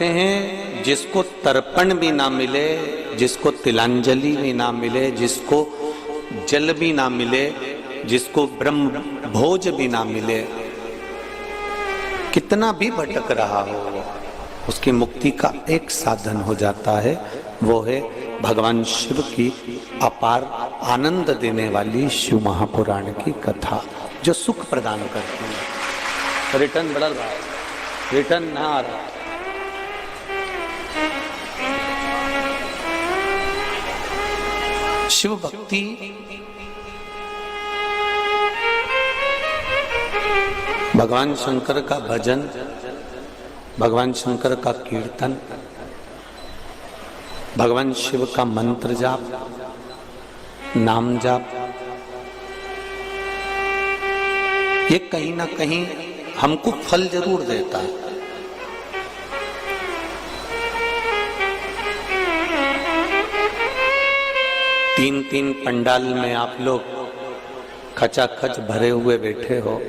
कहते हैं जिसको तर्पण भी ना मिले, जिसको तिलांजलि भी ना मिले, जिसको जल भी ना मिले, जिसको ब्रह्म भोज भी ना मिले, कितना भी भटक रहा हो, उसकी मुक्ति का एक साधन हो जाता है, वो है भगवान शिव की अपार आनंद देने वाली शिव महापुराण की कथा, जो सुख प्रदान करती है। रिटर्न बढ़ल रहा है, रिटर्न ना आ रहा। शिव भक्ति भगवान शंकर का भजन, भगवान शंकर का कीर्तन, भगवान शिव का मंत्र जाप, नाम जाप, ये कहीं ना कहीं हमको फल जरूर देता है। तीन तीन पंडाल में आप लोग खचाखच भरे हुए बैठे हो,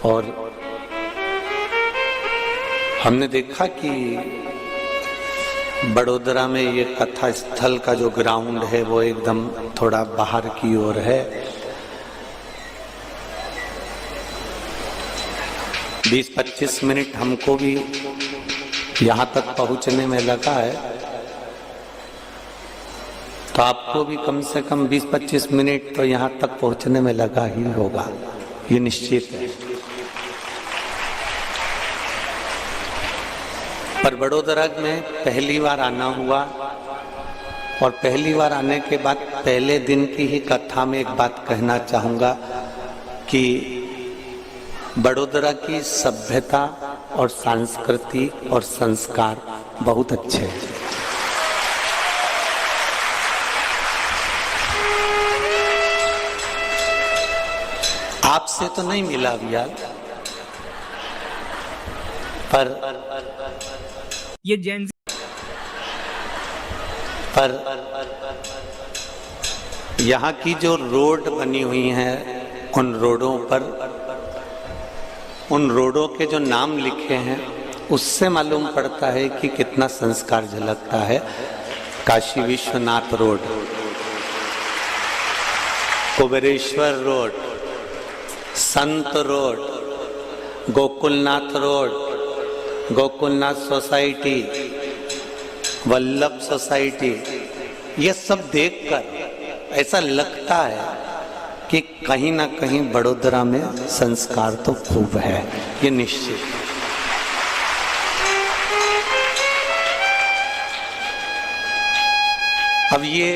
और हमने देखा कि बड़ोदरा में ये कथा स्थल का जो ग्राउंड है वो एकदम थोड़ा बाहर की ओर है। 20-25 मिनट हमको भी यहाँ तक पहुँचने में लगा है, तो आपको भी कम से कम 20-25 मिनट तो यहाँ तक पहुँचने में लगा ही होगा, ये निश्चित है। पर बड़ोदरा में पहली बार आना हुआ, और पहली बार आने के बाद पहले दिन की ही कथा में एक बात कहना चाहूँगा कि बड़ोदरा की सभ्यता और संस्कृति और संस्कार बहुत अच्छे हैं। आपसे तो नहीं मिला भैया, पर ये जैन पर यहाँ की जो रोड बनी हुई है, उन रोडों पर, उन रोडों के जो नाम लिखे हैं, उससे मालूम पड़ता है कि कितना संस्कार झलकता है। काशी विश्वनाथ रोड, कुबेरेश्वर रोड, संत road, Gokulnath road, Gokulnath society, Vallabh society, ये सब देखकर ऐसा लगता है कि कहीं ना कहीं बड़ोदरा में संस्कार तो खूब है, ये निश्चित। अब ये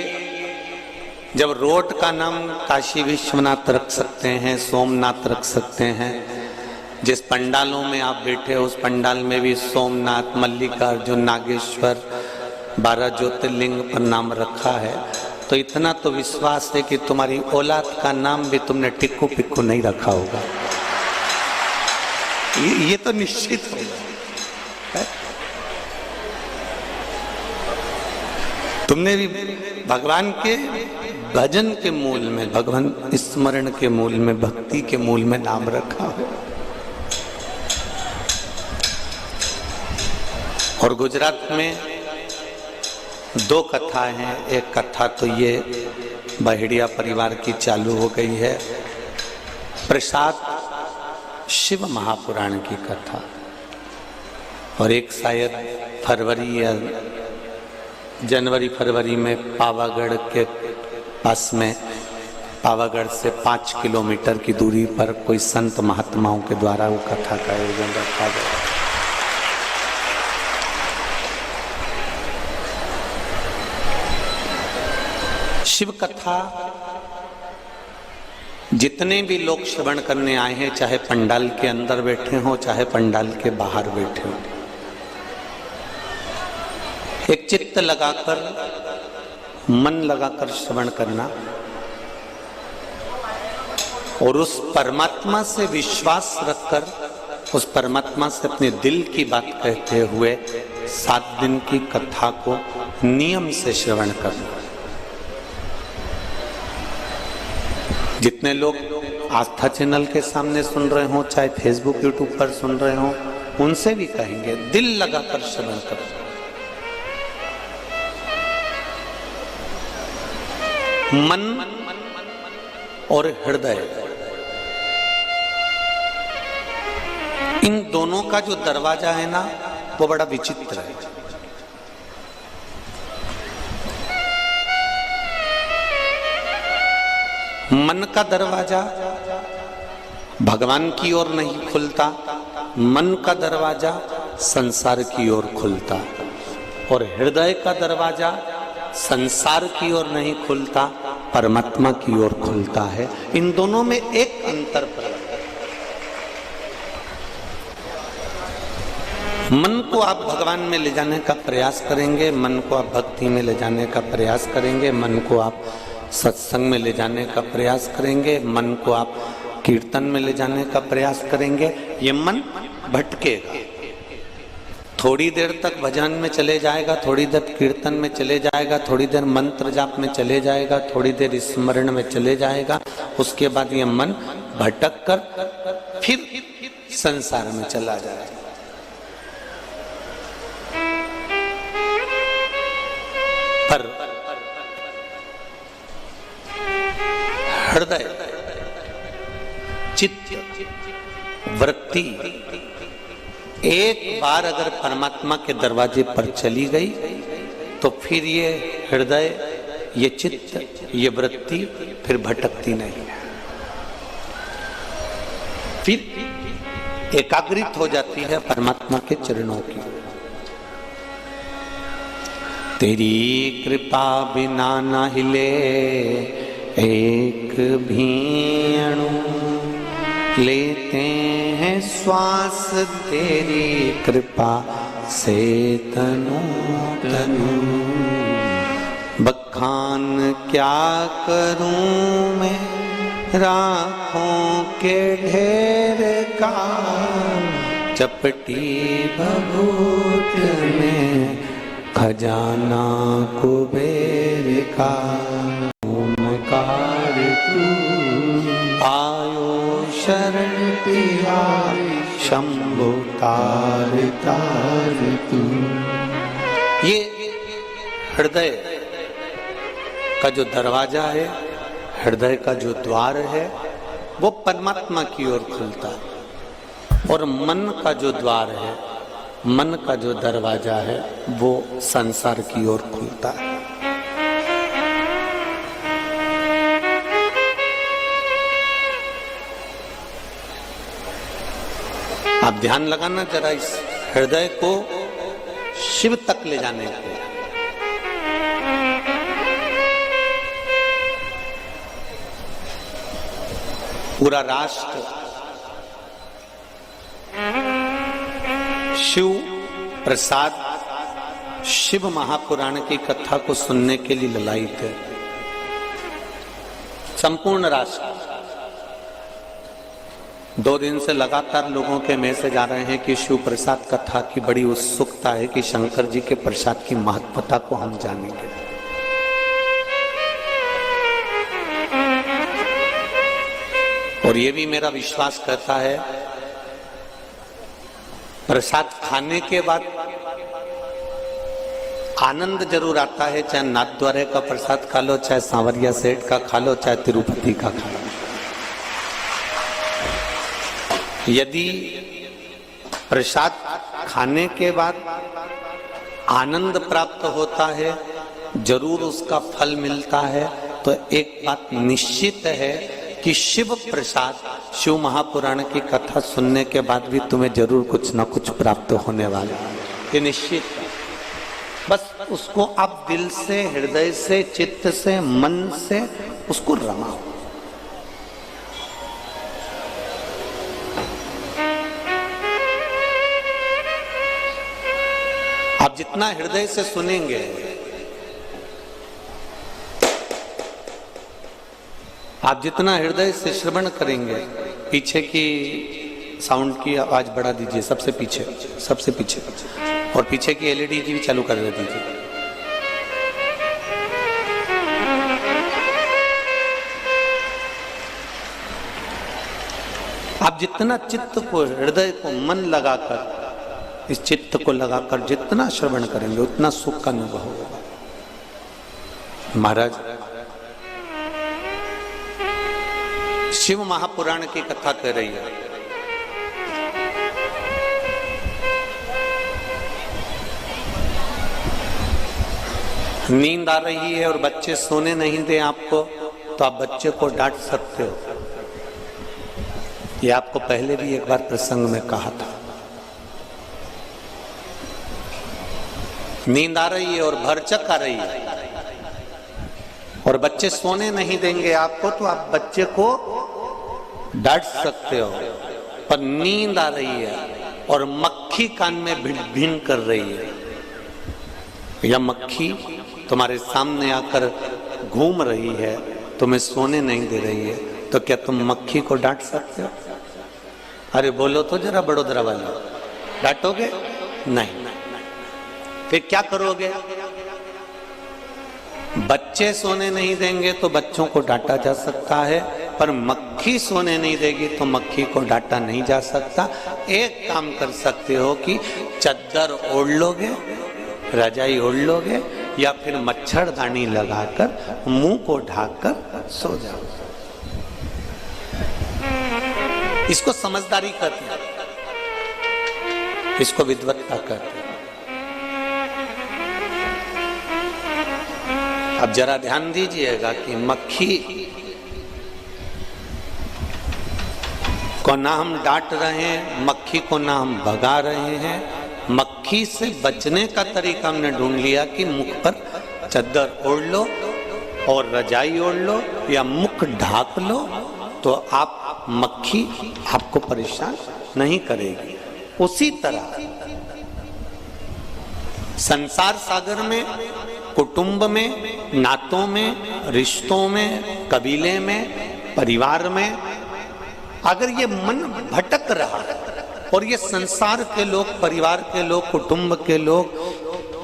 जब रोड का नाम काशी विश्वनाथ रख सकते हैं, सोमनाथ रख सकते हैं, जिस पंडालों में आप बैठे हो उस पंडाल में भी सोमनाथ, मल्लिकार्जुन, नागेश्वर, 12 ज्योतिर्लिंग पर नाम रखा है, तो इतना तो विश्वास है कि तुम्हारी औलाद का नाम भी तुमने टिक्कू पिक्कू नहीं रखा होगा, ये तो निश्चित होगा। तुमने भी भगवान के भजन के मूल में, भगवान स्मरण के मूल में, भक्ति के मूल में नाम रखा हो। और गुजरात में 2 कथाएं हैं। एक कथा तो ये बहेड़िया परिवार की चालू हो गई है, प्रसाद शिव महापुराण की कथा, और एक शायद फरवरी या जनवरी फरवरी में पावागढ़ के पास में, पावागढ़ से 5 किलोमीटर की दूरी पर कोई संत महात्माओं के द्वारा वो कथा का आयोजन रखा गया। शिव कथा जितने भी लोग श्रवण करने आए हैं, चाहे पंडाल के अंदर बैठे हों चाहे पंडाल के बाहर बैठे हों, एक चित्त लगाकर, मन लगाकर श्रवण करना और उस परमात्मा से विश्वास रखकर, उस परमात्मा से अपने दिल की बात कहते हुए 7 दिन की कथा को नियम से श्रवण करना। जितने लोग आस्था चैनल के सामने सुन रहे हो, चाहे फेसबुक यूट्यूब पर सुन रहे हो, उनसे भी कहेंगे दिल लगाकर श्रवण करो। मन और हृदय, इन दोनों का जो दरवाजा है ना वो बड़ा विचित्र है। मन का दरवाजा भगवान की ओर नहीं खुलता, मन का दरवाजा संसार की ओर खुलता, और हृदय का दरवाजा संसार की ओर नहीं खुलता, परमात्मा की ओर खुलता है। इन दोनों में एक अंतर पर, मन को आप भगवान में ले जाने का प्रयास करेंगे, मन को आप भक्ति में ले जाने का प्रयास करेंगे, मन को आप सत्संग में ले जाने का प्रयास करेंगे, मन को आप कीर्तन में ले जाने का प्रयास करेंगे, ये मन भटकेगा। थोड़ी देर तक भजन में चले जाएगा, थोड़ी देर कीर्तन में चले जाएगा, थोड़ी देर मंत्र जाप में चले जाएगा, थोड़ी देर स्मरण में चले जाएगा, उसके बाद ये मन भटक कर फिर संसार में चला जाएगा। पर हृदय, चित्त, वृत्ति एक बार अगर परमात्मा के दरवाजे पर चली गई तो फिर ये हृदय, ये चित्त, ये वृत्ति फिर भटकती नहीं है, फिर एकाग्रित हो जाती है परमात्मा के चरणों की। तेरी कृपा बिना न हिले एक भी अणु, लेते हैं श्वास तेरी कृपा से तनु तनु। बखान क्या करूं मैं राखों के ढेर का, चपटी भभूत में खजाना कुबेर का। ओमकार तू आयो शरण पिया, शंभो तार तार तू। ये हृदय का जो दरवाजा है, हृदय का जो द्वार है, वो परमात्मा की ओर खुलता है, और मन का जो द्वार है, मन का जो दरवाजा है, वो संसार की ओर खुलता है। आप ध्यान लगाना जरा इस हृदय को शिव तक ले जाने के लिए। पूरा राष्ट्र शिव प्रसाद, शिव महापुराण की कथा को सुनने के लिए ललायित है। संपूर्ण राष्ट्र 2 दिन से लगातार लोगों के मैसेज आ रहे हैं कि शिव प्रसाद कथा की बड़ी उत्सुकता है कि शंकर जी के प्रसाद की महत्वता को हम जानेंगे। और ये भी मेरा विश्वास करता है, प्रसाद खाने के बाद आनंद जरूर आता है, चाहे नाथद्वारे का प्रसाद खा लो, चाहे सांवरिया सेठ का खा लो, चाहे तिरुपति का खा लो। यदि प्रसाद खाने के बाद आनंद प्राप्त होता है, जरूर उसका फल मिलता है, तो एक बात निश्चित है कि शिव प्रसाद, शिव महापुराण की कथा सुनने के बाद भी तुम्हें जरूर कुछ न कुछ प्राप्त होने वाला है, ये निश्चित है। बस उसको आप दिल से, हृदय से, चित्त से, मन से उसको रमाओ। आप जितना हृदय से सुनेंगे, आप जितना हृदय से श्रवण करेंगे, पीछे की साउंड की आवाज बढ़ा दीजिए, सबसे पीछे, सबसे पीछे, और पीछे की एलईडी भी चालू कर दीजिए। आप जितना चित्त को, हृदय को मन लगाकर इस चित्त को लगाकर जितना श्रवण करेंगे उतना सुख का अनुभव होगा। महाराज शिव महापुराण की कथा कह रही है। नींद आ रही है और बच्चे सोने नहीं दे आपको, तो आप बच्चे को डांट सकते हो। ये आपको पहले भी एक बार प्रसंग में कहा था। नींद आ रही है और भरचक आ रही है और बच्चे सोने नहीं देंगे आपको, तो आप बच्चे को डांट सकते हो। पर नींद आ रही है और मक्खी कान में भिन भिन कर रही है, या मक्खी तुम्हारे सामने आकर घूम रही है, तुम्हें सोने नहीं दे रही है, तो क्या तुम मक्खी को डांट सकते हो? अरे बोलो तो जरा बड़ोदरा वाले, डांटोगे? नहीं। फिर क्या करोगे? बच्चे सोने नहीं देंगे तो बच्चों को डांटा जा सकता है, पर मक्खी सोने नहीं देगी तो मक्खी को डांटा नहीं जा सकता। एक काम कर सकते हो कि चद्दर ओढ़ लोगे, रजाई ओढ़ लोगे, या फिर मच्छरदानी लगाकर मुंह को ढाककर सो जाओ। इसको समझदारी कहते हैं, इसको विद्वत्ता कहते हैं। अब जरा ध्यान दीजिएगा कि मक्खी को ना हम डांट रहे हैं, मक्खी को ना हम भगा रहे हैं। मक्खी से बचने का तरीका हमने ढूंढ लिया कि मुख पर चद्दर ओढ़ लो और रजाई ओढ़ लो या मुख ढाक लो, तो आप मक्खी आपको परेशान नहीं करेगी। उसी तरह संसार सागर में, कुटुंब में, नातों में, रिश्तों में, कबीले में, परिवार में अगर ये मन भटक रहा है और ये संसार के लोग, परिवार के लोग, कुटुंब के लोग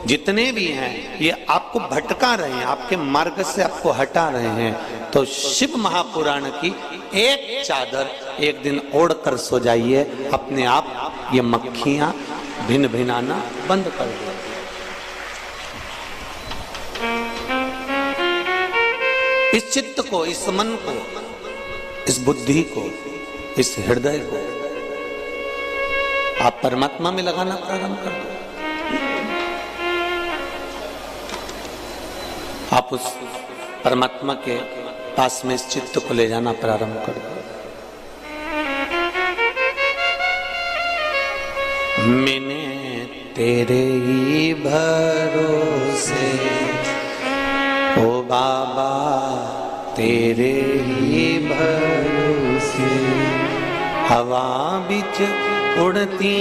जितने भी हैं, ये आपको भटका रहे हैं, आपके मार्ग से आपको हटा रहे हैं, तो शिव महापुराण की एक चादर एक दिन ओढ़ कर सो जाइए, अपने आप ये मक्खियां भिन भिनाना बंद कर दो। इस चित्त को, इस मन को, इस बुद्धि को, इस हृदय को आप परमात्मा में लगाना प्रारंभ कर दो। आप उस परमात्मा के पास में इस चित्त को ले जाना प्रारंभ कर दो। मैंने तेरे ही भरोसे ओ बाबा, तेरे ही भरोसे हवा बिच उड़ती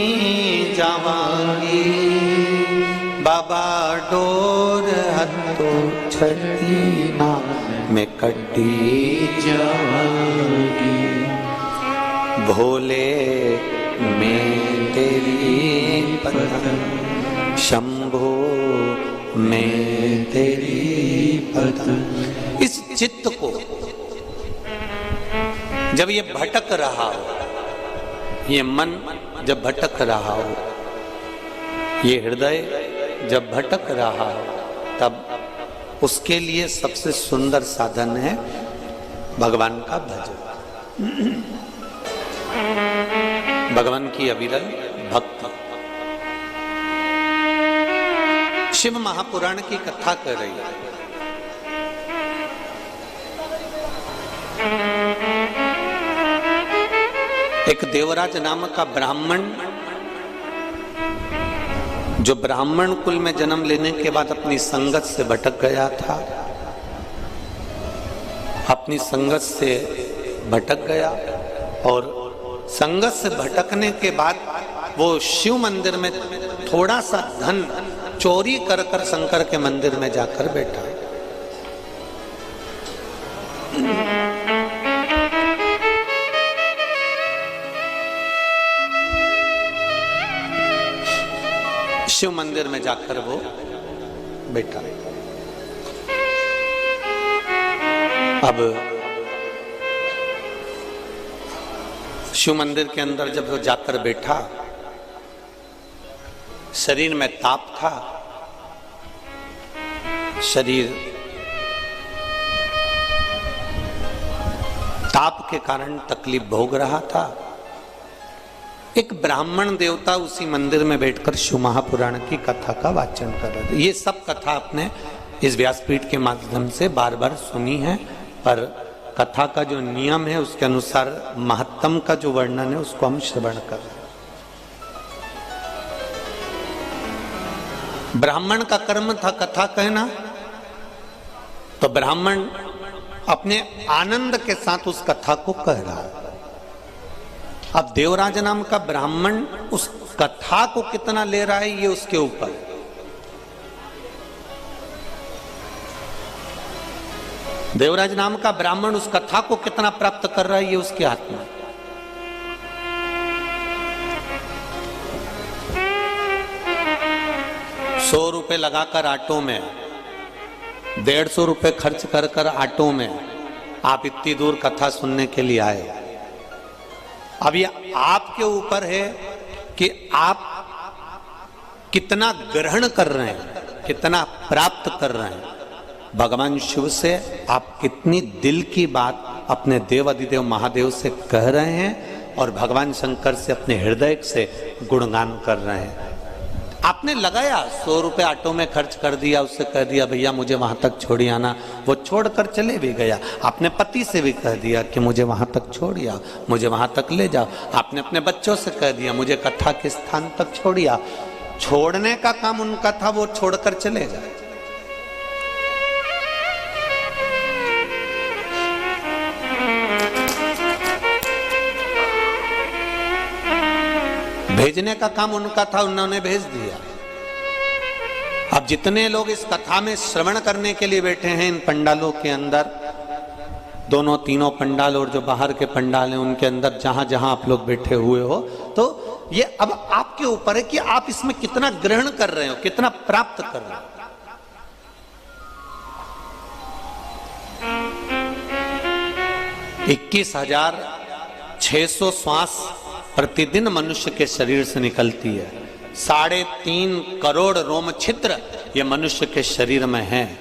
जावांगी, बाबा डोर हथो छड़ी ना मैं कटी जावांगी, भोले मैं तेरी पतंग, शंभो मैं तेरी पतंग। इस चित्त को जब ये भटक रहा हो, ये मन जब भटक रहा हो, ये हृदय जब भटक रहा हो, तब उसके लिए सबसे सुंदर साधन है भगवान का भजन, भगवान की अविरल भक्ति। शिव महापुराण की कथा कर रही है। एक देवराज नामक का ब्राह्मण, जो ब्राह्मण कुल में जन्म लेने के बाद अपनी संगत से भटक गया था, अपनी संगत से भटक गया और संगत से भटकने के बाद वो शिव मंदिर में थोड़ा सा धन चोरी कर कर शंकर के मंदिर में जाकर बैठा। शिव मंदिर में जाकर वो बैठा। अब शिव मंदिर के अंदर जब वो जाकर बैठा शरीर में ताप था, शरीर ताप के कारण तकलीफ भोग रहा था। एक ब्राह्मण देवता उसी मंदिर में बैठकर शिव महापुराण की कथा का वाचन कर रहे थे। ये सब कथा आपने इस व्यासपीठ के माध्यम से बार बार सुनी है, पर कथा का जो नियम है उसके अनुसार महत्तम का जो वर्णन है उसको हम श्रवण कर रहे हैं। ब्राह्मण का कर्म था कथा कहना, तो ब्राह्मण अपने आनंद के साथ उस कथा को कह रहा है। अब देवराज नाम का ब्राह्मण उस कथा को कितना ले रहा है ये उसके ऊपर। देवराज नाम का ब्राह्मण उस कथा को कितना प्राप्त कर रहा है ये उसके हाथ में। ₹100 लगाकर ऑटो में, 150 रुपए खर्च कर कर ऑटो में आप इतनी दूर कथा सुनने के लिए आए। अब ये आपके ऊपर है कि आप कितना ग्रहण कर रहे हैं, कितना प्राप्त कर रहे हैं। भगवान शिव से आप कितनी दिल की बात अपने देव अधिदेव महादेव से कह रहे हैं और भगवान शंकर से अपने हृदय से गुणगान कर रहे हैं। आपने लगाया ₹100 ऑटो में खर्च कर दिया, उससे कह दिया भैया मुझे वहां तक छोड़ी आना, वो छोड़कर चले भी गया। आपने पति से भी कह दिया कि मुझे वहां तक छोड़िया, मुझे वहां तक ले जाओ। आपने अपने बच्चों से कह दिया मुझे कथा के स्थान तक छोड़िया। छोड़ने का काम उनका था, वो छोड़कर चले गए। भेजने का काम उनका था, उन्होंने भेज दिया। अब जितने लोग इस कथा में श्रवण करने के लिए बैठे हैं इन पंडालों के अंदर, दोनों तीनों पंडाल और जो बाहर के पंडाल हैं उनके अंदर जहां जहां आप लोग बैठे हुए हो, तो ये अब आपके ऊपर है कि आप इसमें कितना ग्रहण कर रहे हो, कितना प्राप्त कर रहे हो। 21,600 श्वास प्रतिदिन मनुष्य के शरीर से निकलती है। 3.5 करोड़ रोम छिद्र ये मनुष्य के शरीर में है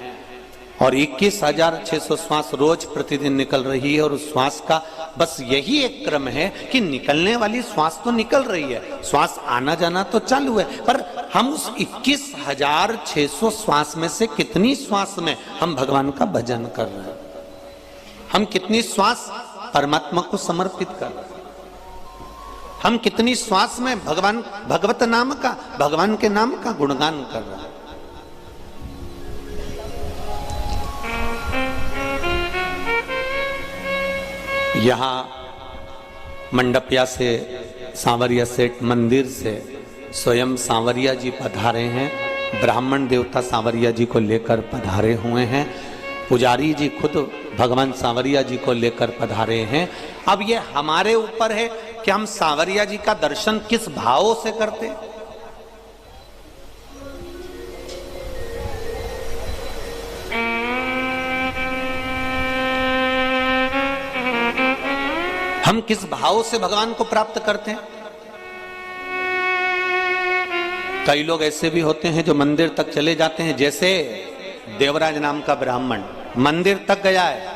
और 21,600 श्वास रोज प्रतिदिन निकल रही है। और उस श्वास का बस यही एक क्रम है कि निकलने वाली श्वास तो निकल रही है, श्वास आना जाना तो चालू है, पर हम उस 21,600 श्वास में से कितनी श्वास में हम भगवान का भजन कर रहे हैं, हम कितनी श्वास परमात्मा को समर्पित कर रहे हैं, हम कितनी श्वास में भगवान भगवत नाम का, भगवान के नाम का गुणगान कर रहे हैं। यहां मंडपिया से, सांवरिया सेठ मंदिर से स्वयं सांवरिया जी पधारे हैं, ब्राह्मण देवता सांवरिया जी को लेकर पधारे हुए हैं, पुजारी जी खुद भगवान सांवरिया जी को लेकर पधारे हैं। अब ये हमारे ऊपर है कि हम सांवरिया जी का दर्शन किस भाव से करते। हम किस भाव से भगवान को प्राप्त करते हैं। कई लोग ऐसे भी होते हैं जो मंदिर तक चले जाते हैं, जैसे देवराज नाम का ब्राह्मण मंदिर तक गया है,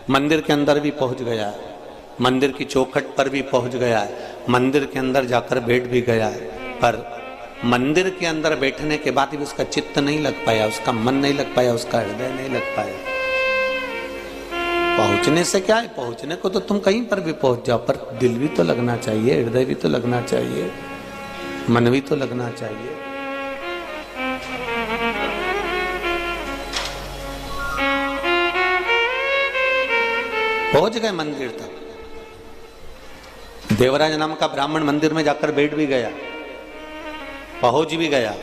मंदिर के अंदर भी पहुंच गया है, मंदिर की चौखट पर भी पहुंच गया है, मंदिर के अंदर जाकर बैठ भी गया है, पर मंदिर के अंदर बैठने के बाद भी उसका चित्त नहीं लग पाया, उसका मन नहीं लग पाया, उसका हृदय नहीं लग पाया। पहुंचने से क्या है, पहुंचने को तो तुम कहीं पर भी पहुंच जाओ, पर दिल भी तो लगना चाहिए, हृदय भी तो लगना चाहिए, मन भी तो लगना चाहिए। पहुंच गए मंदिर तक। देवराज नाम का ब्राह्मण मंदिर में जाकर बैठ भी गया, पहुंच भी गया,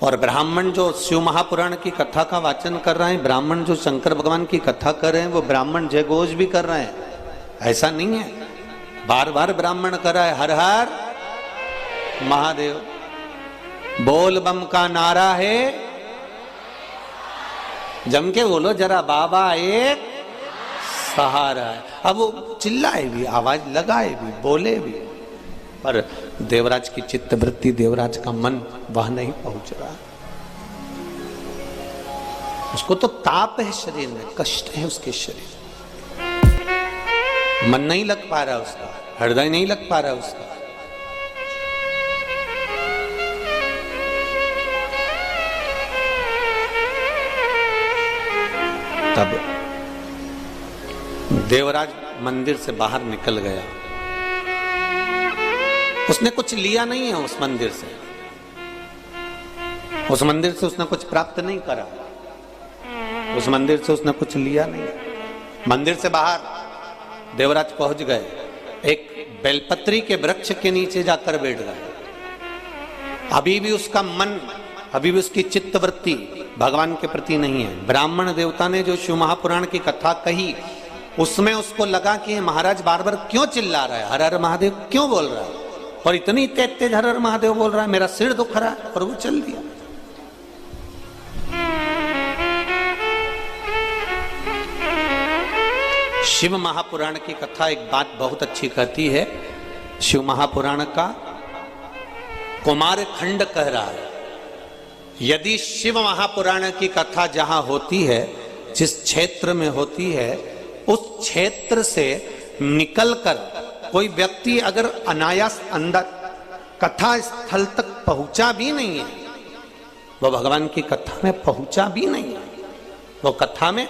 और ब्राह्मण जो शिव महापुराण की कथा का वाचन कर रहे हैं, ब्राह्मण जो शंकर भगवान की कथा कर रहे हैं, वो ब्राह्मण जय घोष भी कर रहे हैं। ऐसा नहीं है, बार बार ब्राह्मण कर रहा है हर हर महादेव, बोल बम का नारा है, जम के बोलो जरा, बाबा एक सहारा है। अब वो चिल्लाए भी, आवाज लगाए भी, बोले भी, पर देवराज की चित्तवृत्ति, देवराज का मन वह नहीं पहुंच रहा। उसको तो ताप है शरीर में, कष्ट है उसके शरीर, मन नहीं लग पा रहा उसका, हृदय नहीं लग पा रहा उसका। तब देवराज मंदिर से बाहर निकल गया। उसने कुछ लिया नहीं है उस मंदिर से, उस मंदिर से उसने कुछ प्राप्त नहीं करा, उस मंदिर से उसने कुछ लिया नहीं। मंदिर से बाहर देवराज पहुंच गए, एक बेलपत्री के वृक्ष के नीचे जाकर बैठ गए। अभी भी उसका मन, अभी भी उसकी चित्तवृत्ति भगवान के प्रति नहीं है। ब्राह्मण देवता ने जो शिव महापुराण की कथा कही, उसमें उसको लगा कि महाराज बार बार क्यों चिल्ला रहा है, हर हर महादेव क्यों बोल रहा है, और इतनी तेज तेज हर हर महादेव बोल रहा है, मेरा सिर दुख रहा है, और वो चल दिया। शिव महापुराण की कथा एक बात बहुत अच्छी कहती है। शिव महापुराण का कुमार खंड कह रहा है, यदि शिव महापुराण की कथा जहां होती है, जिस क्षेत्र में होती है, उस क्षेत्र से निकलकर कोई व्यक्ति अगर अनायास अंदर कथा स्थल तक पहुंचा भी नहीं है, वो भगवान की कथा में पहुंचा भी नहीं है, वो कथा में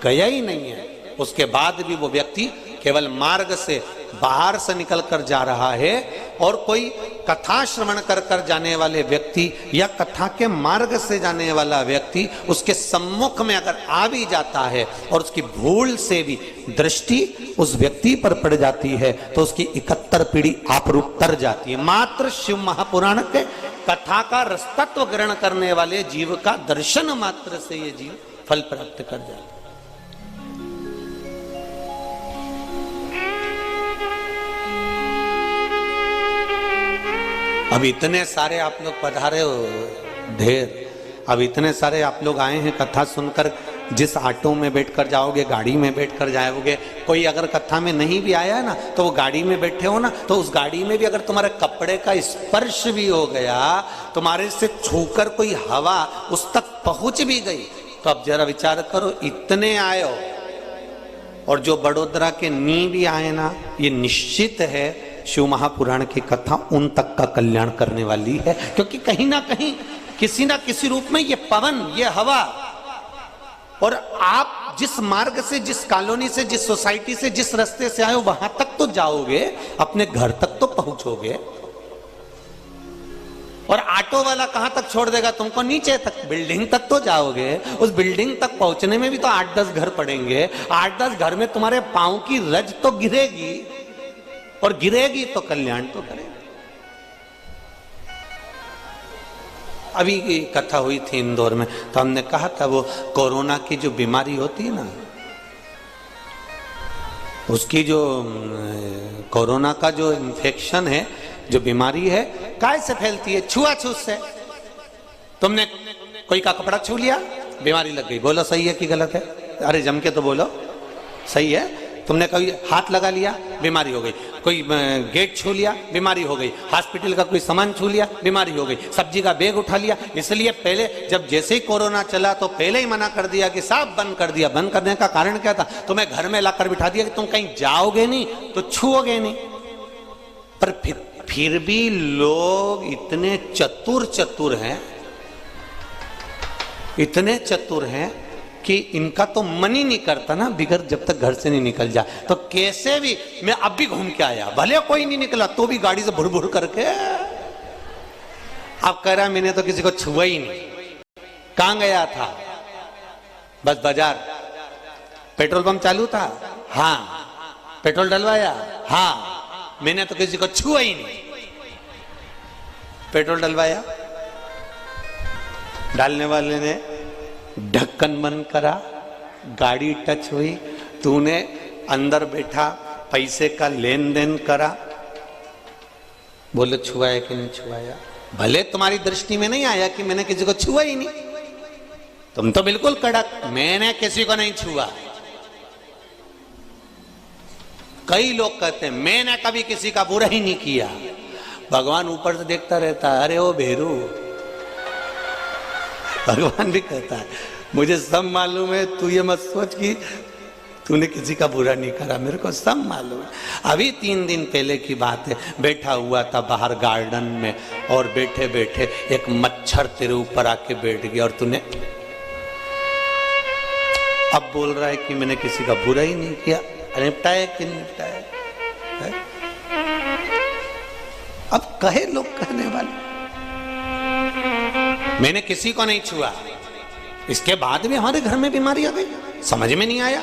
गया ही नहीं है, उसके बाद भी वो व्यक्ति केवल मार्ग से बाहर से निकल कर जा रहा है, और कोई कथा श्रवण कर कर जाने वाले व्यक्ति या कथा के मार्ग से जाने वाला व्यक्ति उसके सम्मुख में अगर आ भी जाता है और उसकी भूल से भी दृष्टि उस व्यक्ति पर पड़ जाती है, तो उसकी 71 पीढ़ी आपरूप तर जाती है। मात्र शिव महापुराण के कथा का रसतत्व ग्रहण करने वाले जीव का दर्शन मात्र से ये जीव फल प्राप्त कर जाता है। अब इतने सारे आप लोग पधारे हो ढेर, अब इतने सारे आप लोग आए हैं कथा सुनकर। जिस ऑटो में बैठकर जाओगे, गाड़ी में बैठकर जाओगे, कोई अगर कथा में नहीं भी आया है ना, तो वो गाड़ी में बैठे हो ना, तो उस गाड़ी में भी अगर तुम्हारे कपड़े का स्पर्श भी हो गया, तुम्हारे से छूकर कोई हवा उस तक पहुंच भी गई, तो अब जरा विचार करो, इतने आए हो, और जो बड़ोदरा के नी भी आए ना, ये निश्चित है शिव महापुराण की कथा उन तक का कल्याण करने वाली है। क्योंकि कहीं ना कहीं किसी ना किसी रूप में ये पवन, ये हवा, और आप जिस मार्ग से, जिस कॉलोनी से, जिस सोसाइटी से, जिस रास्ते से आए हो, वहां तक तो जाओगे, अपने घर तक तो पहुंचोगे। और ऑटो वाला कहां तक छोड़ देगा तुमको? नीचे तक, बिल्डिंग तक तो जाओगे। उस बिल्डिंग तक पहुंचने में भी तो 8-10 घर पड़ेंगे। 8-10 घर में तुम्हारे पांव की रज तो गिरेगी, और गिरेगी तो कल्याण तो करेगी। अभी कथा हुई थी इंदौर में, तो हमने कहा था वो कोरोना की जो बीमारी होती है ना, उसकी जो कोरोना का जो इन्फेक्शन है, जो बीमारी है, काय से फैलती है? छुआछूत से। तुमने कोई का कपड़ा छू लिया, बीमारी लग गई। बोलो सही है कि गलत है? अरे जम के तो बोलो, सही है। तुमने कोई हाथ लगा लिया, बीमारी हो गई। कोई गेट छू लिया, बीमारी हो गई। हॉस्पिटल का कोई सामान छू लिया, बीमारी हो गई। सब्जी का बैग उठा लिया। इसलिए पहले जब जैसे ही कोरोना चला तो पहले ही मना कर दिया कि सब बंद कर दिया। बंद करने का कारण क्या था? तुम्हें घर में लाकर बिठा दिया कि तुम कहीं जाओगे नहीं तो छुओगे नहीं। पर फिर भी लोग इतने चतुर हैं, इतने चतुर हैं कि इनका तो मन ही नहीं करता ना बिगर जब तक घर से नहीं निकल जाए। तो कैसे भी, मैं अब भी घूम के आया, भले कोई नहीं निकला तो भी गाड़ी से भुर भुर करके। अब कह रहा मैंने तो किसी को छुआ ही नहीं। कहां गया था? बस बाजार। पेट्रोल पंप चालू था, हाँ। पेट्रोल डलवाया, हाँ। मैंने तो किसी को छुआ ही नहीं। पेट्रोल डलवाया, डालने वाले ने ढक्कन बंद करा, गाड़ी टच हुई, तूने अंदर बैठा पैसे का लेन देन करा, बोले छुआया कि नहीं छुआया? भले तुम्हारी दृष्टि में नहीं आया कि मैंने किसी को छुआ ही नहीं, तुम तो बिल्कुल कड़क, मैंने किसी को नहीं छुआ। कई लोग कहते हैं मैंने कभी किसी का बुरा ही नहीं किया, भगवान ऊपर से देखता रहता है, अरे ओ भेरू। भगवान भी कहता है मुझे सब मालूम है, तू ये मत सोच कि तूने किसी का बुरा नहीं करा, मेरे को सब मालूम है। अभी 3 दिन पहले की बात है, बैठा हुआ था बाहर गार्डन में और बैठे बैठे एक मच्छर तेरे ऊपर आके बैठ गया और तूने अब बोल रहा है कि मैंने किसी का बुरा ही नहीं किया। निपटाया कि निपटाया है? अब कहे लोग कहने वाले मैंने किसी को नहीं छुआ, इसके बाद भी हमारे घर में बीमारी आ गई, समझ में नहीं आया,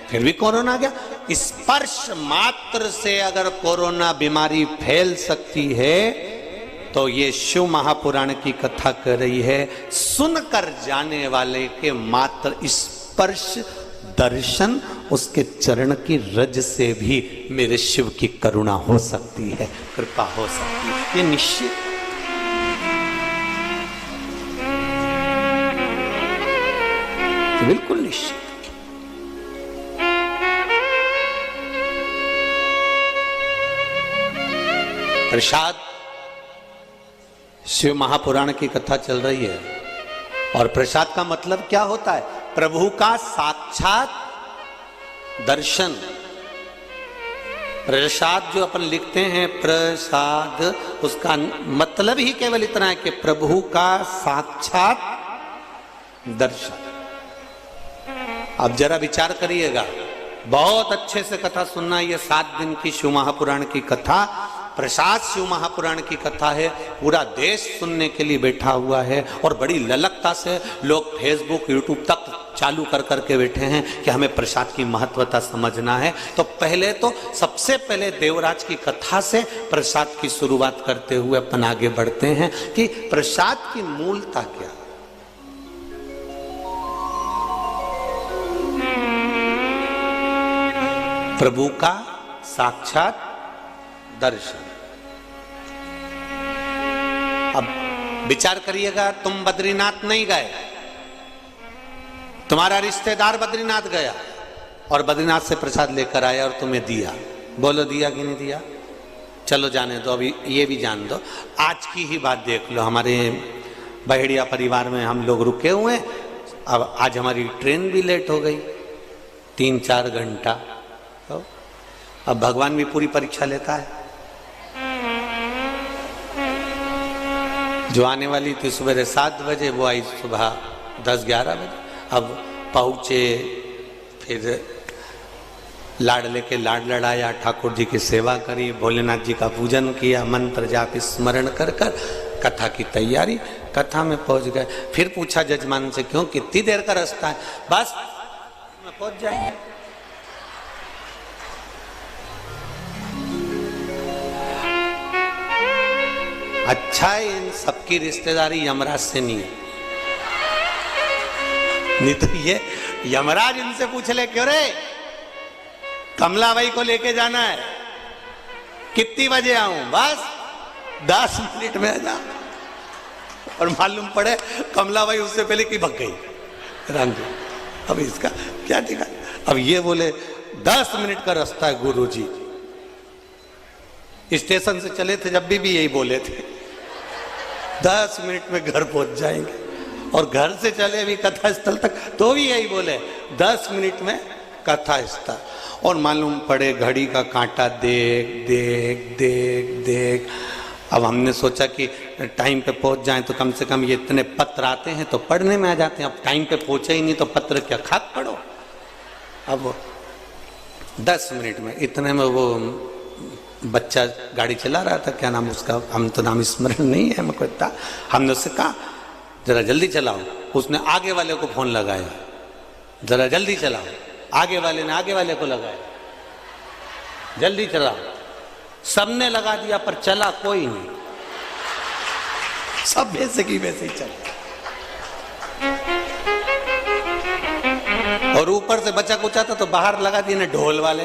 फिर भी कोरोना आ गया। स्पर्श मात्र से अगर कोरोना बीमारी फैल सकती है तो ये शिव महापुराण की कथा कर रही है, सुनकर जाने वाले के मात्र स्पर्श दर्शन उसके चरण की रज से भी मेरे शिव की करुणा हो सकती है, कृपा हो सकती है, ये निश्चित। बिल्कुल निश्चित। प्रसाद शिव महापुराण की कथा चल रही है और प्रसाद का मतलब क्या होता है? प्रभु का साक्षात दर्शन। प्रसाद जो अपन लिखते हैं प्रसाद, उसका मतलब ही केवल इतना है कि प्रभु का साक्षात दर्शन। अब जरा विचार करिएगा, बहुत अच्छे से कथा सुनना। ये 7 दिन की शिव महापुराण की कथा, प्रसाद शिव महापुराण की कथा है। पूरा देश सुनने के लिए बैठा हुआ है और बड़ी ललकता से लोग फेसबुक यूट्यूब तक चालू कर करके बैठे हैं कि हमें प्रसाद की महत्वता समझना है। तो सबसे पहले देवराज की कथा से प्रसाद की शुरुआत करते हुए अपन आगे बढ़ते हैं कि प्रसाद की मूलता क्या। प्रभु का साक्षात दर्शन। अब विचार करिएगा, तुम बद्रीनाथ नहीं गए, तुम्हारा रिश्तेदार बद्रीनाथ गया और बद्रीनाथ से प्रसाद लेकर आया और तुम्हें दिया। बोलो दिया कि नहीं दिया? चलो जाने दो, अभी ये भी जान दो। आज की ही बात देख लो, हमारे बहेड़िया परिवार में हम लोग रुके हुए, अब आज हमारी ट्रेन भी लेट हो गई 3-4 घंटा। तो अब भगवान भी पूरी परीक्षा लेता है। जो आने वाली थी सुबह 7 बजे, वो आई सुबह 10-11 बजे। अब पहुँचे, फिर लाड लेके लाड लड़ाया, ठाकुर जी की सेवा करी, भोलेनाथ जी का पूजन किया, मंत्र जाप स्मरण कर कर कथा की तैयारी। कथा में पहुँच गए, फिर पूछा जजमान से, क्यों कितनी देर का रास्ता है? बस में पहुँच जाएंगे। अच्छा है इन सबकी रिश्तेदारी यमराज से नहीं है, नहीं तो ये यमराज इनसे पूछ ले, क्यों रे कमलाबाई को लेके जाना है, कितनी बजे आऊं? बस 10 मिनट में आ जा। और मालूम पड़े कमलाबाई उससे पहले की भग गई राम जी। अब इसका क्या दिखा? अब ये बोले 10 मिनट का रास्ता है गुरुजी। स्टेशन से चले थे जब भी यही बोले थे 10 मिनट में घर पहुंच जाएंगे, और घर से चले अभी कथा स्थल तक तो भी यही बोले 10 मिनट में कथा स्थल। और मालूम पड़े घड़ी का कांटा देख देख देख देख। अब हमने सोचा कि टाइम पे पहुंच जाएं तो कम से कम ये इतने पत्र आते हैं तो पढ़ने में आ जाते हैं। अब टाइम पे पहुंचे ही नहीं तो पत्र क्या खाक पढ़ो। अब 10 मिनट में, इतने में वो बच्चा गाड़ी चला रहा था, क्या नाम उसका, हम तो नाम स्मरण नहीं है हमको इतना। हमने उससे कहा जरा जल्दी चलाओ, उसने आगे वाले को फोन लगाया, जरा जल्दी चलाओ। आगे वाले ने आगे वाले को लगाया, जल्दी चलाओ। सबने लगा दिया पर चला कोई नहीं, सब वैसे की वैसे ही चला। और ऊपर से बचा कुचा था तो बाहर लगा दिए ने ढोल वाले।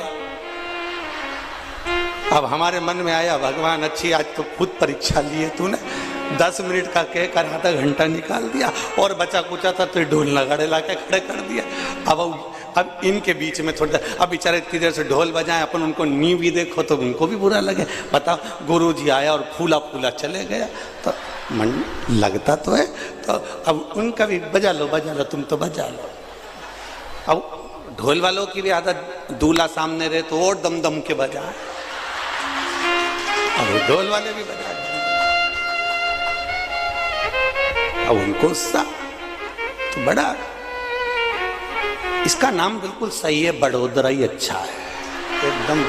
अब हमारे मन में आया, भगवान अच्छी आज तो खुद परीक्षा लिए तूने, 10 मिनट का कह कर आधा घंटा निकाल दिया और बचा कुचा था तो ढोल लगाड़े ला के खड़े कर दिया। अब इनके बीच में थोड़ा, अब बेचारे इतनी देर से ढोल बजाएं, अपन उनको नी भी देखो तो उनको भी बुरा लगे। बताओ, गुरु जी आया और फूला फूला चले गया, तो मन लगता तो है। तो अब उनका भी बजा लो तुम तो बजा लो। अब ढोल वालों की भी आदत, दूल्हा सामने रहे तो और दम दम के बजाए, अब ढोल वाले भी बजा। अब उनको उत्साह तो बड़ा, इसका नाम बिल्कुल सही है, बड़ोदरा ही अच्छा है एकदम।